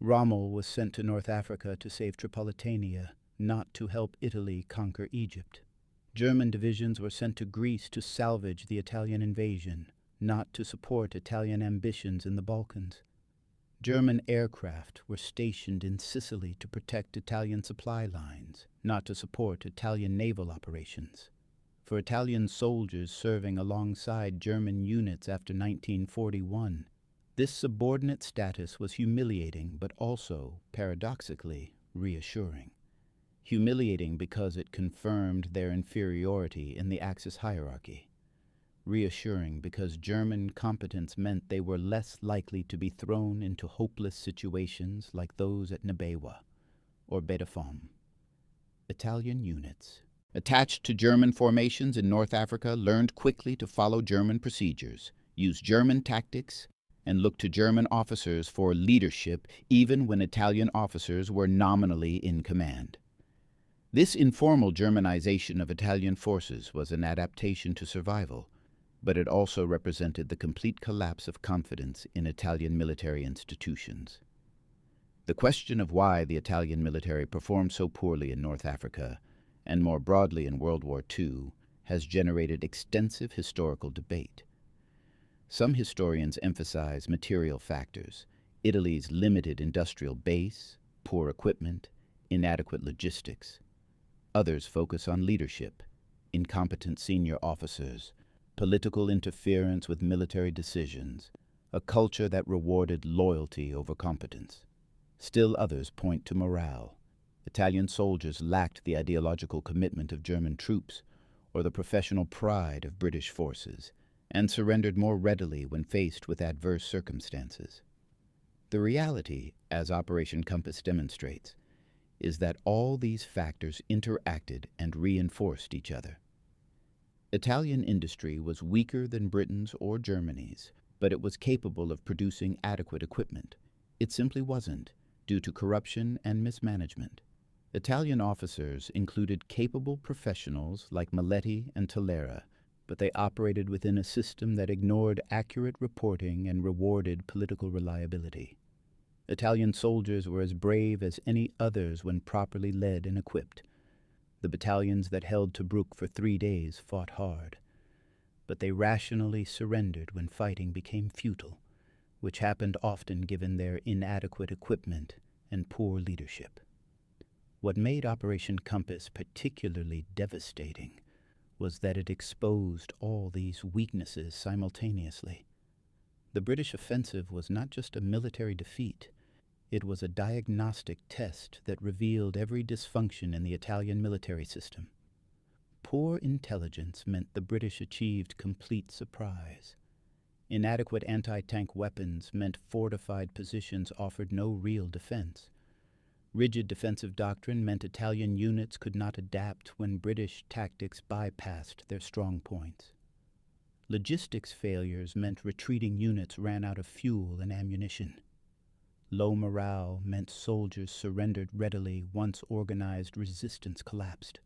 Rommel was sent to North Africa to save Tripolitania, not to help Italy conquer Egypt. German divisions were sent to Greece to salvage the Italian invasion, not to support Italian ambitions in the Balkans. German aircraft were stationed in Sicily to protect Italian supply lines, not to support Italian naval operations. For Italian soldiers serving alongside German units after 1941, this subordinate status was humiliating but also, paradoxically, reassuring. Humiliating because it confirmed their inferiority in the Axis hierarchy. Reassuring because German competence meant they were less likely to be thrown into hopeless situations like those at Nabewa or Bedafom. Italian units, attached to German formations in North Africa, learned quickly to follow German procedures, use German tactics, and look to German officers for leadership even when Italian officers were nominally in command. This informal Germanization of Italian forces was an adaptation to survival, but it also represented the complete collapse of confidence in Italian military institutions. The question of why the Italian military performed so poorly in North Africa, and more broadly in World War II, has generated extensive historical debate. Some historians emphasize material factors: Italy's limited industrial base, poor equipment, inadequate logistics. Others focus on leadership, incompetent senior officers, political interference with military decisions, a culture that rewarded loyalty over competence. Still others point to morale. Italian soldiers lacked the ideological commitment of German troops or the professional pride of British forces, and surrendered more readily when faced with adverse circumstances. The reality, as Operation Compass demonstrates, is that all these factors interacted and reinforced each other. Italian industry was weaker than Britain's or Germany's, but it was capable of producing adequate equipment. It simply wasn't, due to corruption and mismanagement. Italian officers included capable professionals like Maletti and Tolera, but they operated within a system that ignored accurate reporting and rewarded political reliability. Italian soldiers were as brave as any others when properly led and equipped. The battalions that held Tobruk for 3 days fought hard, but they rationally surrendered when fighting became futile, which happened often given their inadequate equipment and poor leadership. What made Operation Compass particularly devastating was that it exposed all these weaknesses simultaneously. The British offensive was not just a military defeat, it was a diagnostic test that revealed every dysfunction in the Italian military system. Poor intelligence meant the British achieved complete surprise. Inadequate anti-tank weapons meant fortified positions offered no real defense. Rigid defensive doctrine meant Italian units could not adapt when British tactics bypassed their strong points. Logistics failures meant retreating units ran out of fuel and ammunition. Low morale meant soldiers surrendered readily once organized resistance collapsed.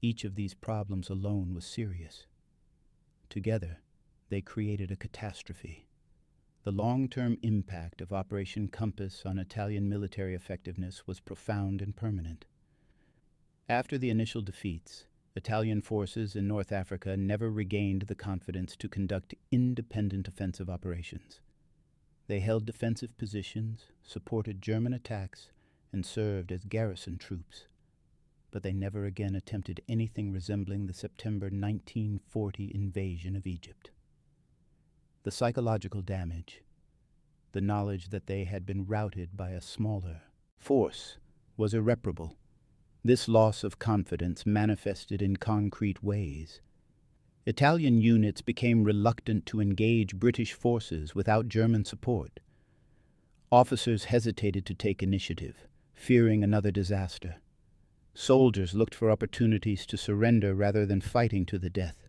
Each of these problems alone was serious. Together, they created a catastrophe. The long-term impact of Operation Compass on Italian military effectiveness was profound and permanent. After the initial defeats, Italian forces in North Africa never regained the confidence to conduct independent offensive operations. They held defensive positions, supported German attacks, and served as garrison troops. But they never again attempted anything resembling the September 1940 invasion of Egypt. The psychological damage, the knowledge that they had been routed by a smaller force, was irreparable. This loss of confidence manifested in concrete ways. Italian units became reluctant to engage British forces without German support. Officers hesitated to take initiative, fearing another disaster. Soldiers looked for opportunities to surrender rather than fighting to the death.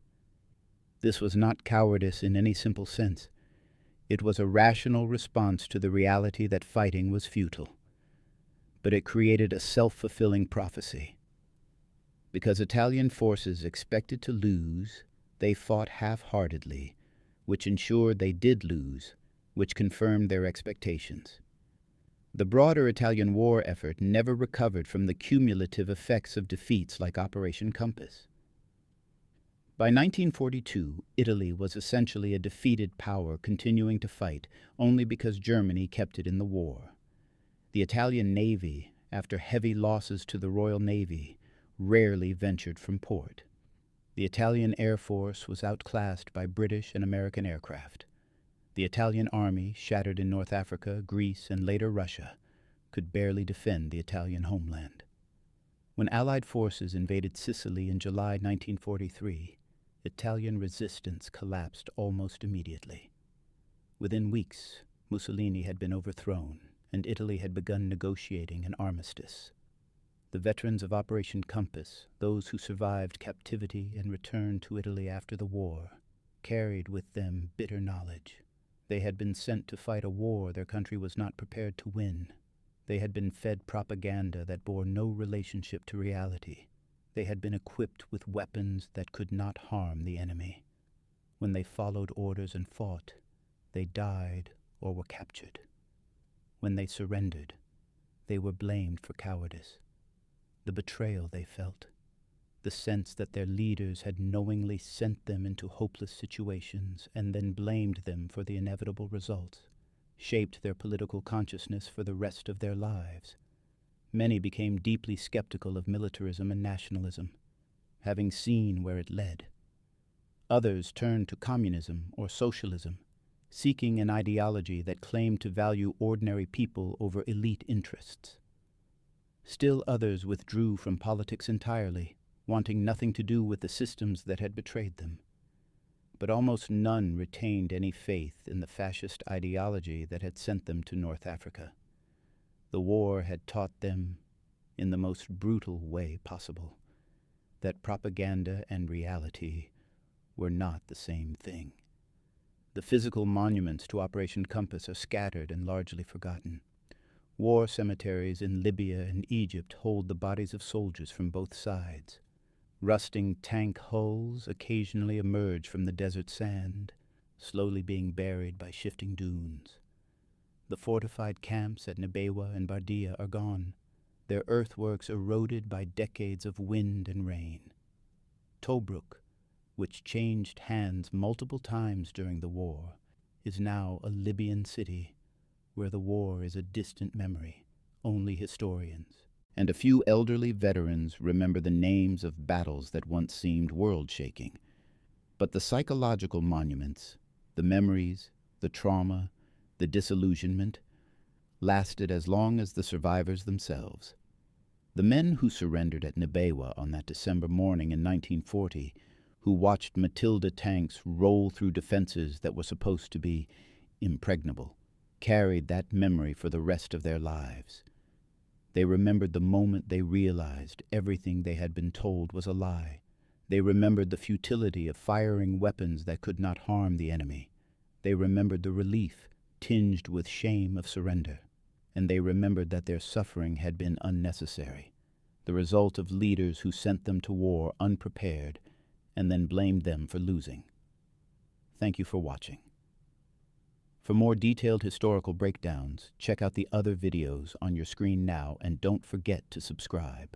This was not cowardice in any simple sense. It was a rational response to the reality that fighting was futile. But it created a self-fulfilling prophecy. Because Italian forces expected to lose, they fought half-heartedly, which ensured they did lose, which confirmed their expectations. The broader Italian war effort never recovered from the cumulative effects of defeats like Operation Compass. By 1942, Italy was essentially a defeated power continuing to fight only because Germany kept it in the war. The Italian Navy, after heavy losses to the Royal Navy, rarely ventured from port. The Italian Air Force was outclassed by British and American aircraft. The Italian Army, shattered in North Africa, Greece, and later Russia, could barely defend the Italian homeland. When Allied forces invaded Sicily in July 1943, Italian resistance collapsed almost immediately. Within weeks, Mussolini had been overthrown, and Italy had begun negotiating an armistice. The veterans of Operation Compass, those who survived captivity and returned to Italy after the war, carried with them bitter knowledge. They had been sent to fight a war their country was not prepared to win. They had been fed propaganda that bore no relationship to reality. They had been equipped with weapons that could not harm the enemy. When they followed orders and fought, they died or were captured. When they surrendered, they were blamed for cowardice. The betrayal they felt, the sense that their leaders had knowingly sent them into hopeless situations and then blamed them for the inevitable results, shaped their political consciousness for the rest of their lives. Many became deeply skeptical of militarism and nationalism, having seen where it led. Others turned to communism or socialism, seeking an ideology that claimed to value ordinary people over elite interests. Still others withdrew from politics entirely, wanting nothing to do with the systems that had betrayed them. But almost none retained any faith in the fascist ideology that had sent them to North Africa. The war had taught them, in the most brutal way possible, that propaganda and reality were not the same thing. The physical monuments to Operation Compass are scattered and largely forgotten. War cemeteries in Libya and Egypt hold the bodies of soldiers from both sides. Rusting tank hulls occasionally emerge from the desert sand, slowly being buried by shifting dunes. The fortified camps at Nibewa and Bardia are gone, their earthworks eroded by decades of wind and rain. Tobruk, which changed hands multiple times during the war, is now a Libyan city where the war is a distant memory, only historians and a few elderly veterans remember the names of battles that once seemed world-shaking. But the psychological monuments, the memories, the trauma, the disillusionment, lasted as long as the survivors themselves. The men who surrendered at Nibewa on that December morning in 1940, who watched Matilda tanks roll through defenses that were supposed to be impregnable, carried that memory for the rest of their lives. They remembered the moment they realized everything they had been told was a lie. They remembered the futility of firing weapons that could not harm the enemy. They remembered the relief, tinged with shame, of surrender. And they remembered that their suffering had been unnecessary, the result of leaders who sent them to war unprepared and then blamed them for losing. Thank you for watching. For more detailed historical breakdowns, check out the other videos on your screen now, and don't forget to subscribe.